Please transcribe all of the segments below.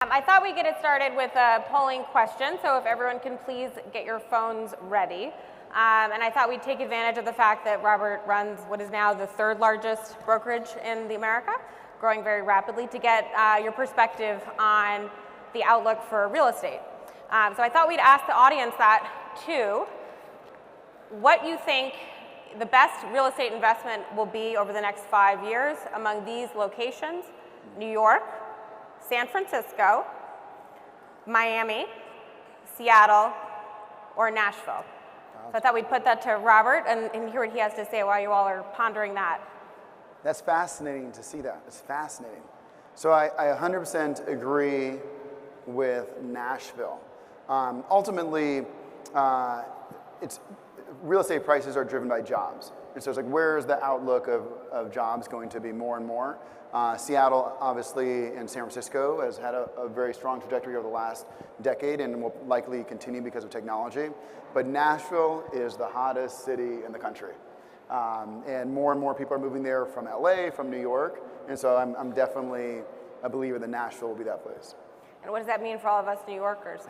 I thought we'd get it started with a polling question, so if everyone can please get your phones ready. And I thought we'd take advantage of the fact that Robert runs what is now the third largest brokerage in America, growing very rapidly, to get your perspective on the outlook for real estate. So I thought we'd ask the audience that too. What you think the best real estate investment will be over the next 5 years among these locations: New York, San Francisco, Miami, Seattle, or Nashville. So I thought we'd put that to Robert and hear what he has to say while you all are pondering that. That's fascinating to see that. It's fascinating. So I 100% agree with Nashville. Ultimately, real estate prices are driven by jobs. And so it's like, where is the outlook of jobs going to be more and more? Seattle, obviously, and San Francisco has had a very strong trajectory over the last decade and will likely continue because of technology. But Nashville is the hottest city in the country. And more people are moving there from LA, from New York. And so I'm definitely a believer that Nashville will be that place. And what does that mean for all of us New Yorkers?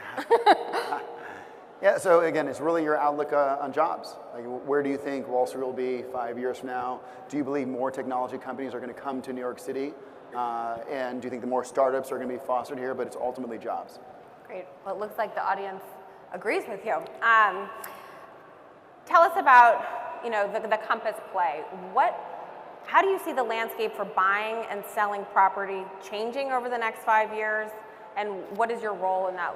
Yeah, so again, it's really your outlook on jobs. Like, where do you think Wall Street will be 5 years from now? Do you believe more technology companies are going to come to New York City? And do you think the more startups are going to be fostered here? But it's ultimately jobs. Great. Well, it looks like the audience agrees with you. Tell us about the Compass play. How do you see the landscape for buying and selling property changing over the next 5 years? And what is your role in that?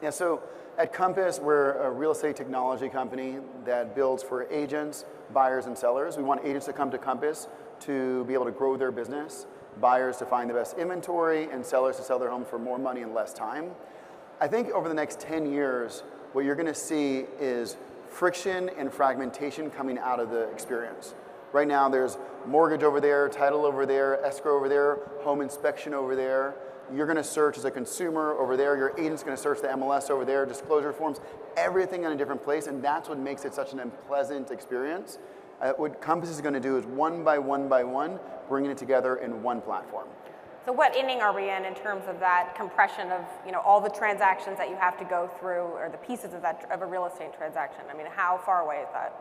Yeah, so at Compass, we're a real estate technology company that builds for agents, buyers, and sellers. We want agents to come to Compass to be able to grow their business, buyers to find the best inventory, and sellers to sell their home for more money in less time. I think over the next 10 years, what you're going to see is friction and fragmentation coming out of the experience. Right now, there's mortgage over there, title over there, escrow over there, home inspection over there. You're going to search as a consumer over there. Your agent's going to search the MLS over there, disclosure forms, everything in a different place, and that's what makes it such an unpleasant experience. What Compass is going to do is one by one, bringing it together in one platform. So what inning are we in terms of that compression of all the transactions that you have to go through, or the pieces of a real estate transaction? I mean, how far away is that?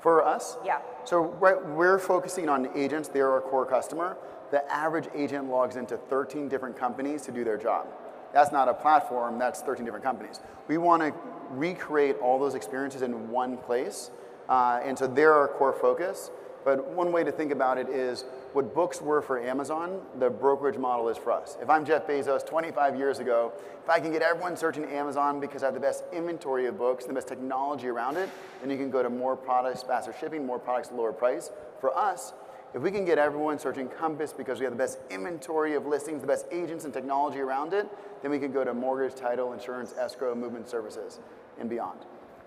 For us? Yeah. So we're focusing on agents. They're our core customer. The average agent logs into 13 different companies to do their job. That's not a platform, that's 13 different companies. We want to recreate all those experiences in one place, and so they're our core focus. But one way to think about it is what books were for Amazon, the brokerage model is for us. If I'm Jeff Bezos 25 years ago, if I can get everyone searching Amazon because I have the best inventory of books, the best technology around it, then you can go to more products, faster shipping, more products, lower price. For us, if we can get everyone searching Compass because we have the best inventory of listings, the best agents and technology around it, then we can go to mortgage, title, insurance, escrow, movement services, and beyond.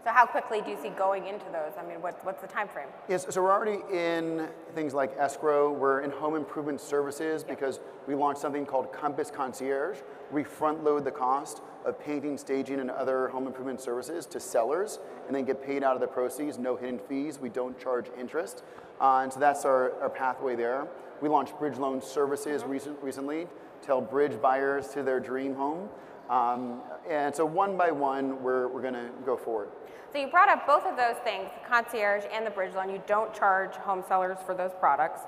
So how quickly do you see going into those? I mean, what's the time frame? Yes, so we're already in things like escrow. We're in home improvement services because we launched something called Compass Concierge. We front load the cost of painting, staging, and other home improvement services to sellers and then get paid out of the proceeds, no hidden fees. We don't charge interest. And so that's our pathway there. We launched bridge loan services recently to help bridge buyers to their dream home. And so one by one, we're going to go forward. So you brought up both of those things, the concierge and the bridge loan. You don't charge home sellers for those products,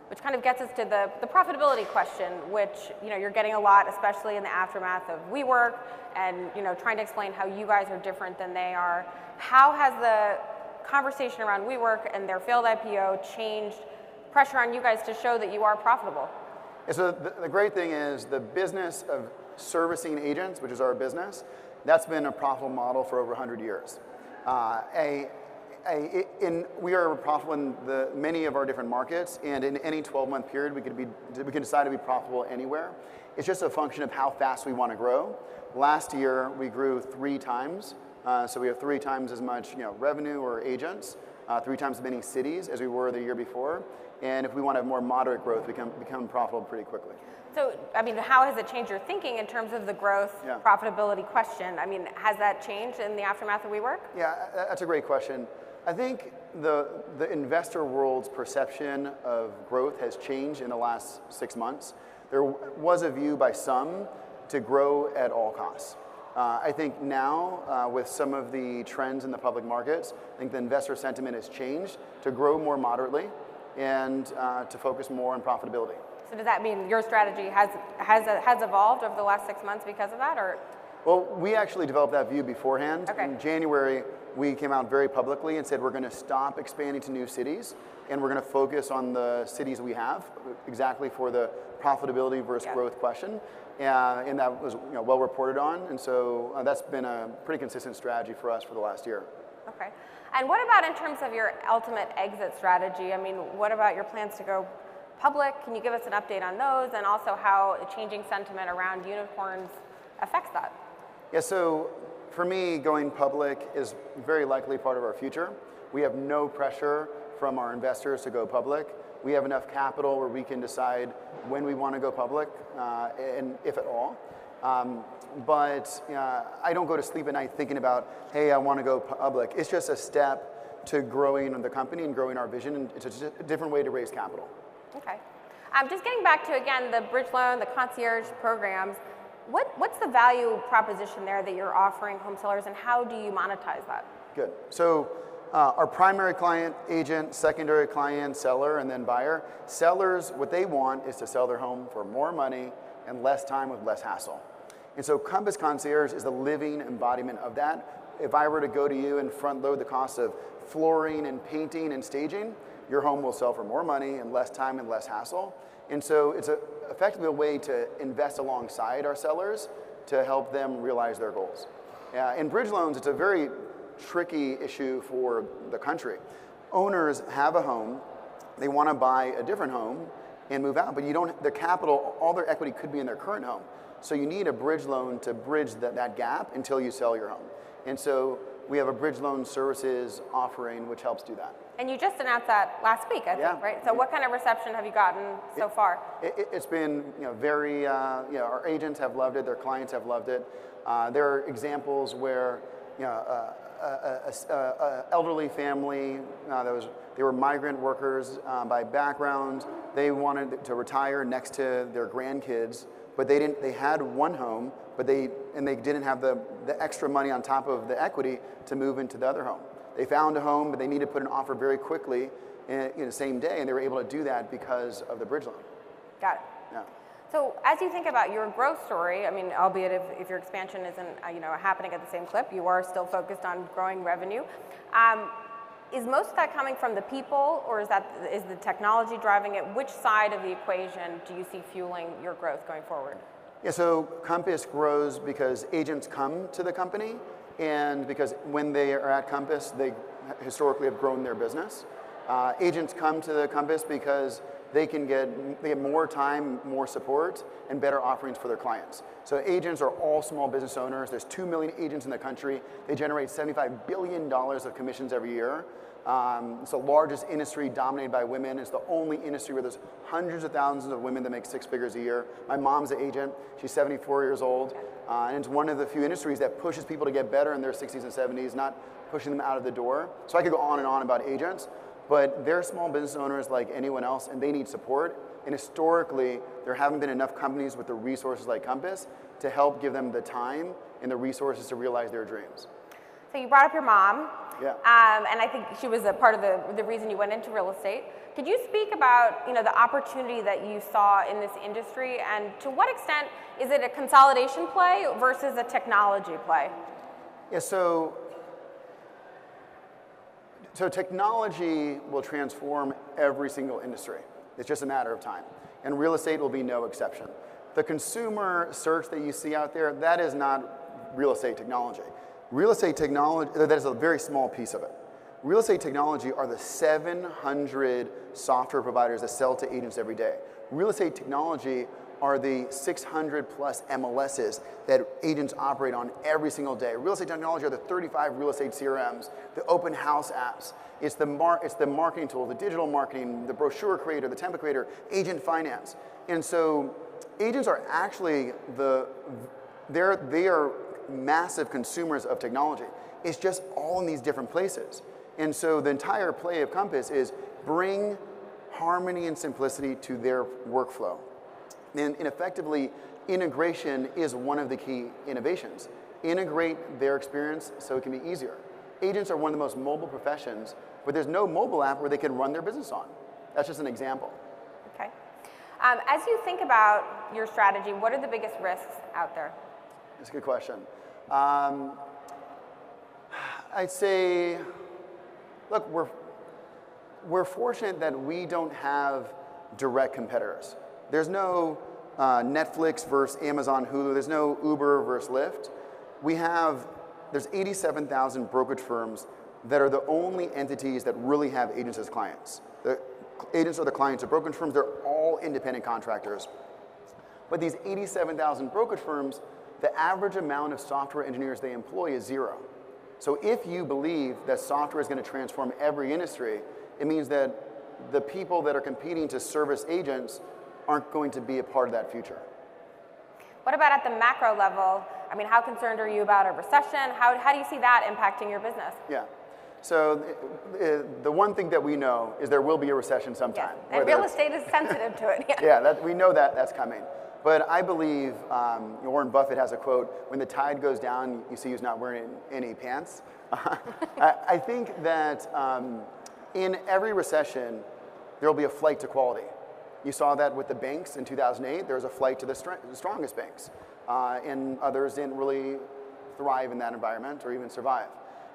which kind of gets us to the profitability question, which you're getting a lot, especially in the aftermath of WeWork, and trying to explain how you guys are different than they are. How has the conversation around WeWork and their failed IPO changed pressure on you guys to show that you are profitable? Yeah, so the great thing is the business of servicing agents, which is our business, that's been a profitable model for over 100 years. We are profitable in many of our different markets, and in any 12-month period, we can decide to be profitable anywhere. It's just a function of how fast we want to grow. Last year, we grew 3 times, so we have 3 times as much revenue or agents, 3 times as many cities as we were the year before. And if we want to have more moderate growth, we can become profitable pretty quickly. So, I mean, how has it changed your thinking in terms of the growth, profitability question? I mean, has that changed in the aftermath of WeWork? Yeah, that's a great question. I think the investor world's perception of growth has changed in the last 6 months. There was a view by some to grow at all costs. I think now, with some of the trends in the public markets, I think the investor sentiment has changed to grow more moderately and to focus more on profitability. So does that mean your strategy has evolved over the last 6 months because of that, or? Well, we actually developed that view beforehand. Okay. In January, we came out very publicly and said we're going to stop expanding to new cities, and we're going to focus on the cities we have, exactly for the profitability versus growth question. And that was well reported on, and so that's been a pretty consistent strategy for us for the last year. Okay. And what about in terms of your ultimate exit strategy? I mean, what about your plans to go public? Can you give us an update on those, and also how a changing sentiment around unicorns affects that? Yeah, so for me, going public is very likely part of our future. We have no pressure from our investors to go public. We have enough capital where we can decide when we want to go public, and if at all. But I don't go to sleep at night thinking about, hey, I want to go public. It's just a step to growing the company and growing our vision, and it's just a different way to raise capital. Okay. Just getting back to, again, the bridge loan, the concierge programs, what's the value proposition there that you're offering home sellers, and how do you monetize that? Good. So our primary client, agent, secondary client, seller, and then buyer. Sellers, what they want is to sell their home for more money and less time with less hassle. And so Compass Concierge is the living embodiment of that. If I were to go to you and front load the cost of flooring and painting and staging, your home will sell for more money and less time and less hassle. And so it's effectively a way to invest alongside our sellers to help them realize their goals. In bridge loans, it's a very tricky issue for the country. Owners have a home, they want to buy a different home and move out, but you don't, the capital, all their equity could be in their current home. So you need a bridge loan to bridge that gap until you sell your home. And so we have a bridge loan services offering which helps do that. And you just announced that last week, I think, right? So what kind of reception have you gotten so far? It's been very, our agents have loved it, their clients have loved it. There are examples where elderly family, they were migrant workers by background. They wanted to retire next to their grandkids, but they had one home, but they didn't have the extra money on top of the equity to move into the other home. They found a home, but they needed to put an offer very quickly in the same day, and they were able to do that because of the bridge loan. Got it. Yeah. So as you think about your growth story, I mean, albeit if your expansion isn't happening at the same clip, you are still focused on growing revenue. Is most of that coming from the people, or is the technology driving it? Which side of the equation do you see fueling your growth going forward? Yeah, so Compass grows because agents come to the company, and because when they are at Compass, they historically have grown their business. Agents come to the Compass because they get more time, more support, and better offerings for their clients. So agents are all small business owners. There's 2 million agents in the country. They generate $75 billion of commissions every year. It's the largest industry dominated by women. It's the only industry where there's hundreds of thousands of women that make 6 figures a year. My mom's an agent. She's 74 years old. And it's one of the few industries that pushes people to get better in their 60s and 70s, not pushing them out of the door. So I could go on and on about agents, but they're small business owners like anyone else, and they need support. And historically, there haven't been enough companies with the resources like Compass to help give them the time and the resources to realize their dreams. So you brought up your mom, yeah. And I think she was a part of the reason you went into real estate. Could you speak about the opportunity that you saw in this industry, and to what extent is it a consolidation play versus a technology play? Yeah, so technology will transform every single industry. It's just a matter of time, and real estate will be no exception. The consumer search that you see out there, that is not real estate technology. Real estate technology, that is a very small piece of it. Real estate technology are the 700 software providers that sell to agents every day. Real estate technology are the 600 plus MLSs that agents operate on every single day. Real estate technology are the 35 real estate CRMs, the open house apps. It's the marketing tool, the digital marketing, the brochure creator, the template creator, agent finance. And so agents are actually they are massive consumers of technology. It's just all in these different places. And so the entire play of Compass is bring harmony and simplicity to their workflow. And effectively integration is one of the key innovations. Integrate their experience so it can be easier. Agents are one of the most mobile professions, but there's no mobile app where they can run their business on. That's just an example. Okay. As you think about your strategy, what are the biggest risks out there? That's a good question. I'd say, look, we're fortunate that we don't have direct competitors. There's no Netflix versus Amazon, Hulu. There's no Uber versus Lyft. There's 87,000 brokerage firms that are the only entities that really have agents as clients. The agents are the clients of brokerage firms. They're all independent contractors. But these 87,000 brokerage firms, the average amount of software engineers they employ is 0. So if you believe that software is going to transform every industry, it means that the people that are competing to service agents aren't going to be a part of that future. What about at the macro level? I mean, how concerned are you about a recession? How do you see that impacting your business? Yeah. So the one thing that we know is there will be a recession sometime. Yes. And real estate is sensitive to it. Yeah, we know that's coming. But I believe, Warren Buffett has a quote, when the tide goes down, you see who's not wearing any pants. I think that in every recession, there will be a flight to quality. You saw that with the banks in 2008. There was a flight to the strongest banks. And others didn't really thrive in that environment or even survive.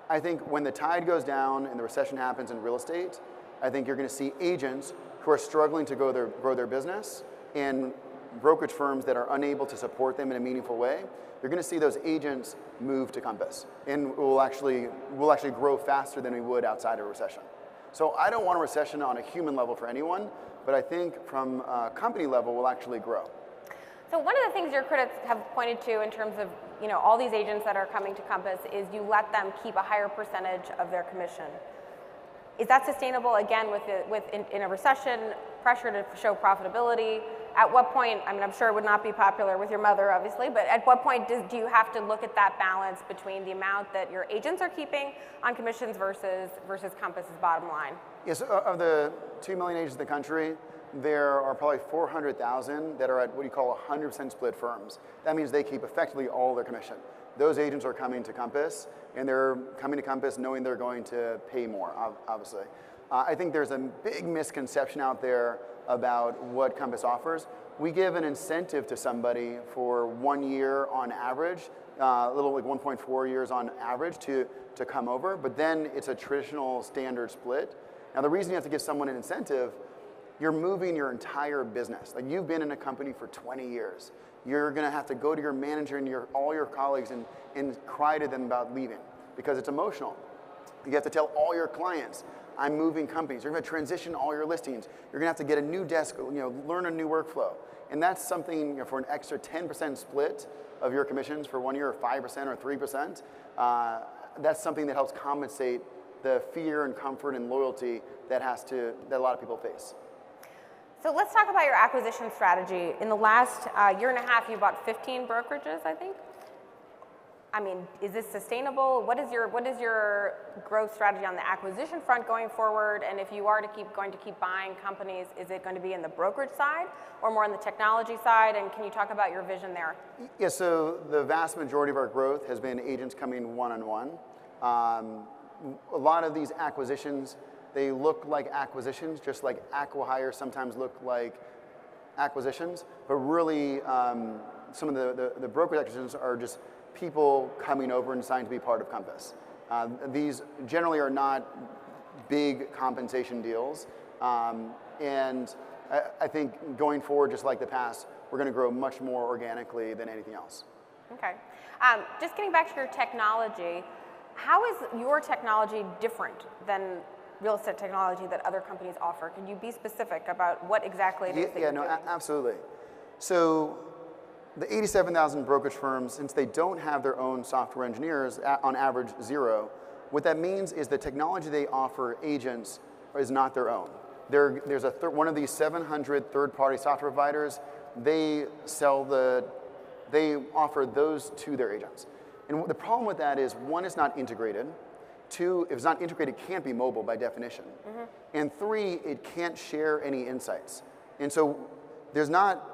I think when the tide goes down and the recession happens in real estate, I think you're going to see agents who are struggling to grow their business and brokerage firms that are unable to support them in a meaningful way. You're going to see those agents move to Compass, and we'll actually grow faster than we would outside of a recession. So I don't want a recession on a human level for anyone, but I think from a company level, we'll actually grow. So one of the things your critics have pointed to in terms of all these agents that are coming to Compass is you let them keep a higher percentage of their commission. Is that sustainable, again, in a recession, pressure to show profitability? At what point, I mean, I'm sure it would not be popular with your mother, obviously, but at what point do you have to look at that balance between the amount that your agents are keeping on commissions versus Compass's bottom line? Yes, of the 2 million agents in the country, there are probably 400,000 that are at what you call 100% split firms. That means they keep effectively all their commission. Those agents are coming to Compass, and they're coming to Compass knowing they're going to pay more, obviously. I think there's a big misconception out there about what Compass offers. We give an incentive to somebody for 1 year on average, a little like 1.4 years on average to come over, but then it's a traditional standard split. Now the reason you have to give someone an incentive, you're moving your entire business. Like you've been in a company for 20 years. You're gonna have to go to your manager and all your colleagues and cry to them about leaving because it's emotional. You have to tell all your clients, I'm moving companies. You're gonna transition all your listings. You're gonna have to get a new desk, learn a new workflow. And that's something for an extra 10% split of your commissions for 1 year, or 5% or 3%. That's something that helps compensate the fear and comfort and loyalty that a lot of people face. So let's talk about your acquisition strategy. In the last year and a half, you bought 15 brokerages, I think. I mean, is this sustainable? What is your growth strategy on the acquisition front going forward? And if you are going to keep buying companies, is it going to be in the brokerage side or more on the technology side? And can you talk about your vision there? Yeah, so the vast majority of our growth has been agents coming one-on-one. A lot of these acquisitions, they look like acquisitions, just like acqui-hires sometimes look like acquisitions. But really, some of the brokerage acquisitions are just people coming over and deciding to be part of Compass. These generally are not big compensation deals. And I think going forward, just like the past, we're going to grow much more organically than anything else. Okay. Just getting back to your technology, how is your technology different than real estate technology that other companies offer? Can you be specific about what exactly it is that you're doing? Absolutely. So the 87,000 brokerage firms, since they don't have their own software engineers, on average 0, what that means is the technology they offer agents is not their own. There's one of these 700 third-party software providers. They offer those to their agents. And the problem with that is, one, it's not integrated. 2, if it's not integrated, it can't be mobile by definition. Mm-hmm. And 3, it can't share any insights. And so there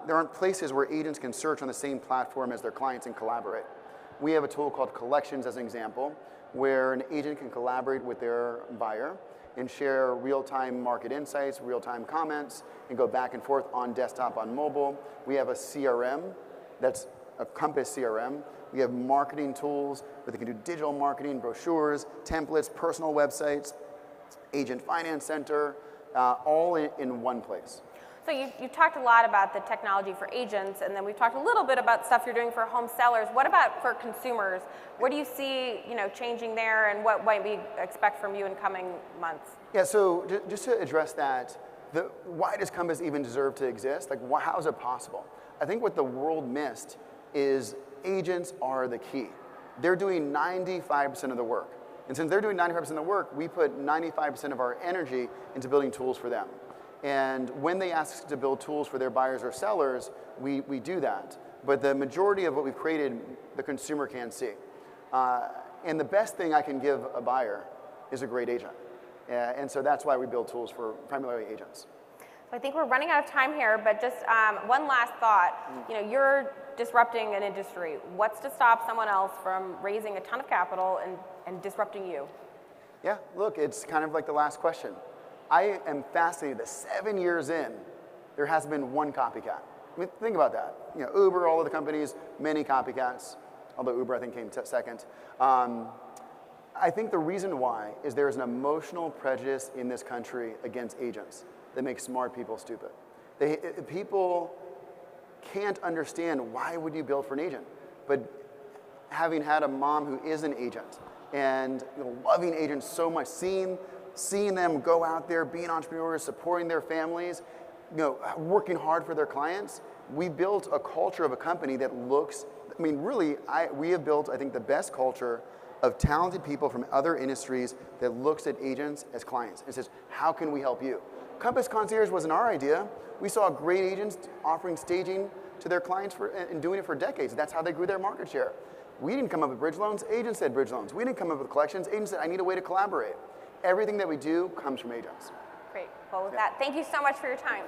aren't places where agents can search on the same platform as their clients and collaborate. We have a tool called Collections as an example, where an agent can collaborate with their buyer and share real-time market insights, real-time comments, and go back and forth on desktop, on mobile. We have a CRM that's a Compass CRM. We have marketing tools where they can do digital marketing, brochures, templates, personal websites, agent finance center, all in one place. So you talked a lot about the technology for agents, and then we've talked a little bit about stuff you're doing for home sellers. What about for consumers? What do you see, changing there, and what might we expect from you in coming months? Yeah, so just to address that, why does Compass even deserve to exist? Like, how is it possible? I think what the world missed is agents are the key. They're doing 95% of the work. And since they're doing 95% of the work, we put 95% of our energy into building tools for them. And when they ask us to build tools for their buyers or sellers, we do that. But the majority of what we've created, the consumer can't see. And the best thing I can give a buyer is a great agent. And so that's why we build tools for primarily agents. So I think we're running out of time here, but just one last thought. You're disrupting an industry. What's to stop someone else from raising a ton of capital and disrupting you? Yeah, look, it's kind of like the last question. I am fascinated that 7 years in, there hasn't been one copycat. I mean, think about that. Uber, all of the companies, many copycats, although Uber I think came second. I think the reason why is there is an emotional prejudice in this country against agents that makes smart people stupid. People can't understand why would you build for an agent. But having had a mom who is an agent and loving agents so much, seeing them go out there, being entrepreneurs, supporting their families, working hard for their clients, we built a culture of a company that looks, really, we have built, I think, the best culture of talented people from other industries that looks at agents as clients and says, how can we help you? Compass Concierge wasn't our idea. We saw great agents offering staging to their clients and doing it for decades. That's how they grew their market share. We didn't come up with bridge loans, agents said bridge loans. We didn't come up with collections, agents said, I need a way to collaborate. Everything that we do comes from agents. Great. Well, with that, thank you so much for your time.